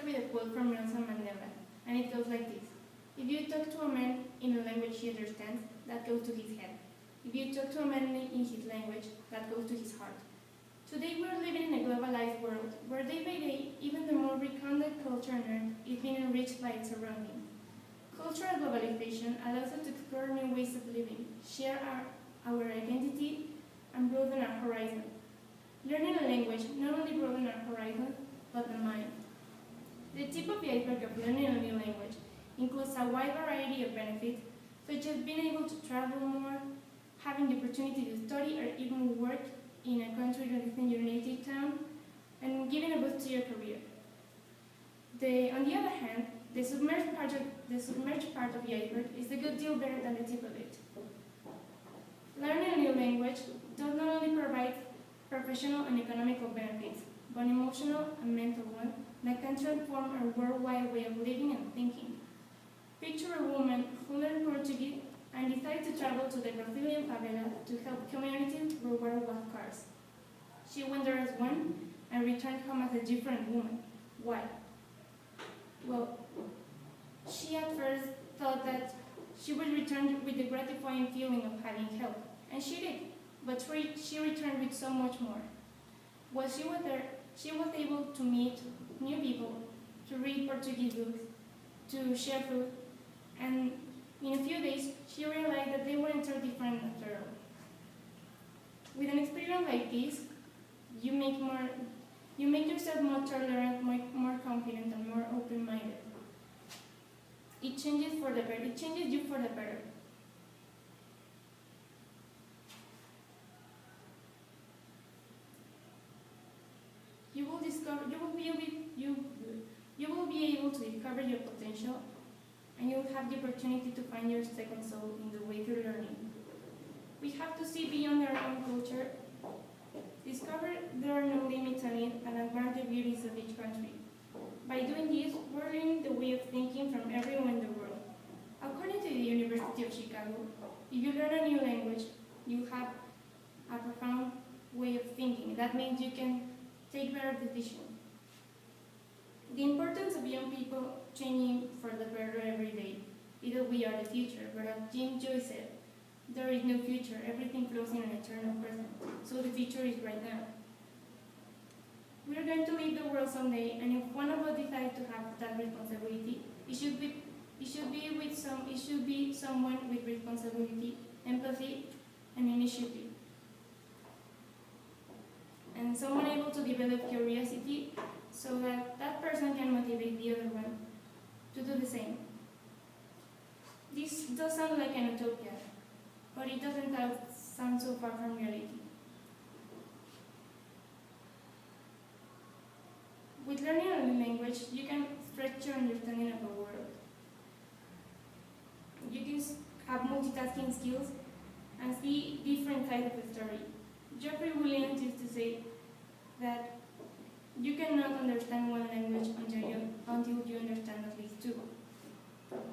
start with a quote from Nelson Mandela, and it goes like this. If you talk to a man in a language he understands, that goes to his head. If you talk to a man in his language, that goes to his heart. Today we are living in a globalized world, where day by day, even the more recounted culture on earth is being enriched by its surroundings. Cultural globalization allows us to explore new ways of living, share our identity, and broaden our horizon. Learning a language not only broadens our horizon, but the mind. The tip of the iceberg of learning a new language includes a wide variety of benefits, such as being able to travel more, having the opportunity to study or even work in a country that isn't your native town, and giving a boost to your career. On the other hand, the submerged part of the iceberg is a good deal better than the tip of it. Learning a new language does not only provide professional and economical benefits, but emotional and mental ones that can transform our worldwide way of living and thinking. Picture a woman who learned Portuguese and decided to travel to the Brazilian favela to help communities who were without cars. She went there as one and returned home as a different woman. Why? Well, she at first thought that she would return with the gratifying feeling of having help, and she did, but she returned with so much more. While she was there, she was able to meet new people, to read Portuguese books, to share food, and in a few days, she realized that they weren't so different after all. With an experience like this, you make yourself more tolerant, more confident, and more open-minded. It changes for the better. It changes you for the better. You will be able to discover your potential, and you will have the opportunity to find your second soul in the way through learning. We have to see beyond our own culture, discover there are no limits on it, and admire the beauties of each country. By doing this, we're learning the way of thinking from everyone in the world. According to the University of Chicago, if you learn a new language, you have a profound way of thinking. That means you can take better decisions. The importance of young people changing for the better every day is that we are the future, but as Jim Joyce said, there is no future, everything flows in an eternal present, so the future is right now. We are going to leave the world someday, and if one of us decides to have that responsibility, it should be someone with responsibility, empathy, and initiative. And someone able to develop curiosity so that that person can motivate the other one to do the same. This does sound like an utopia, but it doesn't sound so far from reality. With learning a new language, you can stretch your understanding of the world. You can have multitasking skills and see different sides of the story. Geoffrey Williams used to say that you cannot understand one language until you understand at least two.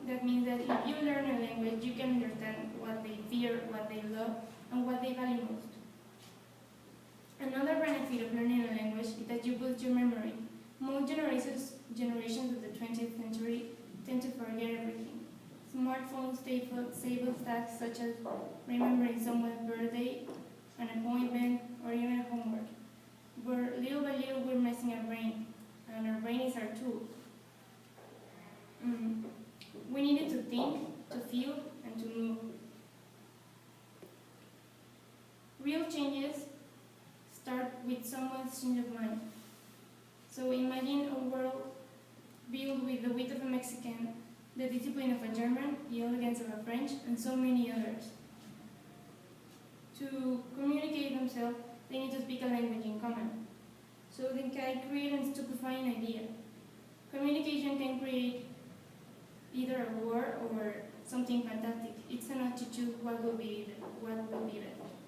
That means that if you learn a language, you can understand what they fear, what they love, and what they value most. Another benefit of learning a language is that you boost your memory. Most generations of the 20th century tend to forget everything. Smartphones save us tasks such as remembering someone's birthday, an appointment, or even homework. But little by little, we're messing our brain, and our brain is our tool. We needed to think, to feel, and to move. Real changes start with someone's change of mind. So imagine a world built with the wit of a Mexican, the discipline of a German, the elegance of a French, and so many others. To communicate themselves, they need to speak a language in common. So they can create a stupefying idea. Communication can create either a war or something fantastic. It's enough to choose what will be best.